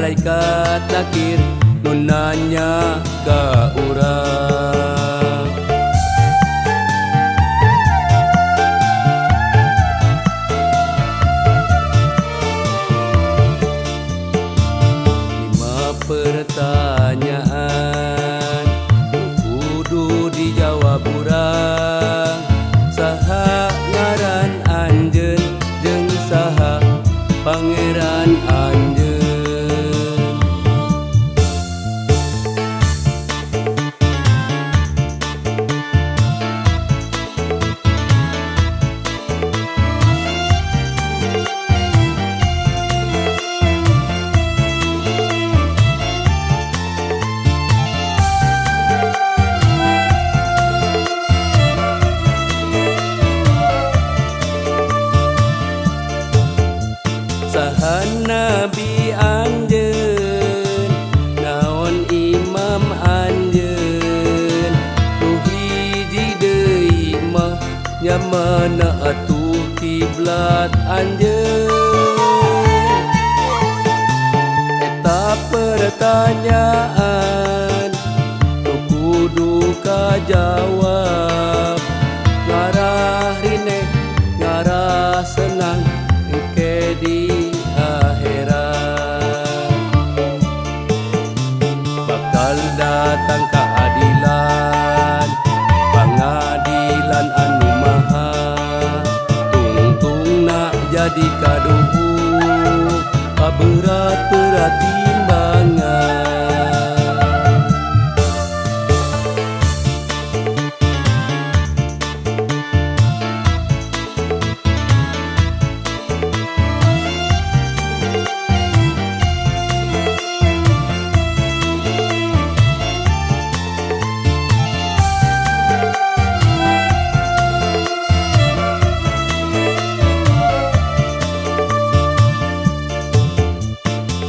malaikat nakir nun nanya ka urang. Pertanyaan kudu dijawab urang. Saha ngaran anjeun jeung saha pangeran anjeun? Saha nabi anjeun, naon imam anjeun, nu hiji deui mah nya mana atuh kiblat anjeun. Eta pertanyaan nu kudu kajawab, ngarah rine ngarah senang engke di datang keadilan, pangadilan anu maha, tungtungna jadi kaduhu, kaberat-berat timbangan.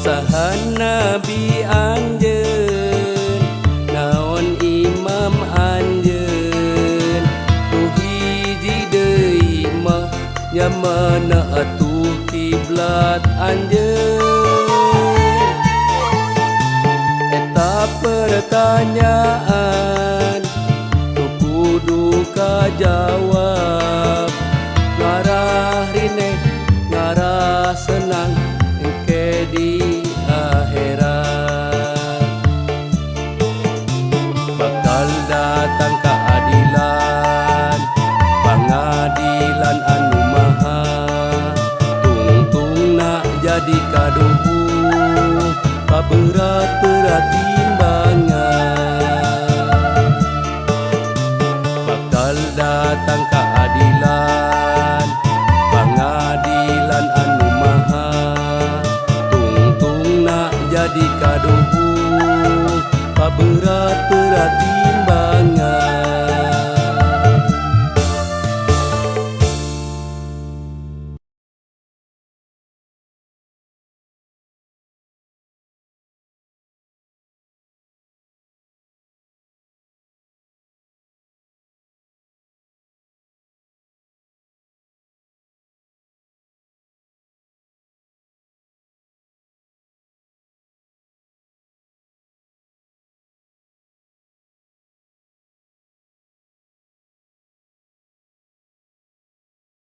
Saha nabi anjeun, naon imam anjeun, nu hiji deui mah nya mana atuh kiblat anjeun. Eta pertanyaan nu kudu kajawab, ngarah rine ngarah senang engke di datang keadilan, pangadilan anu maha, tungtungna jadi kaduhu, kaberat-berat timbangan. Bakal datang keadilan, pangadilan anu maha, tungtungna jadi kaduhu, kaberat-berat timbangan.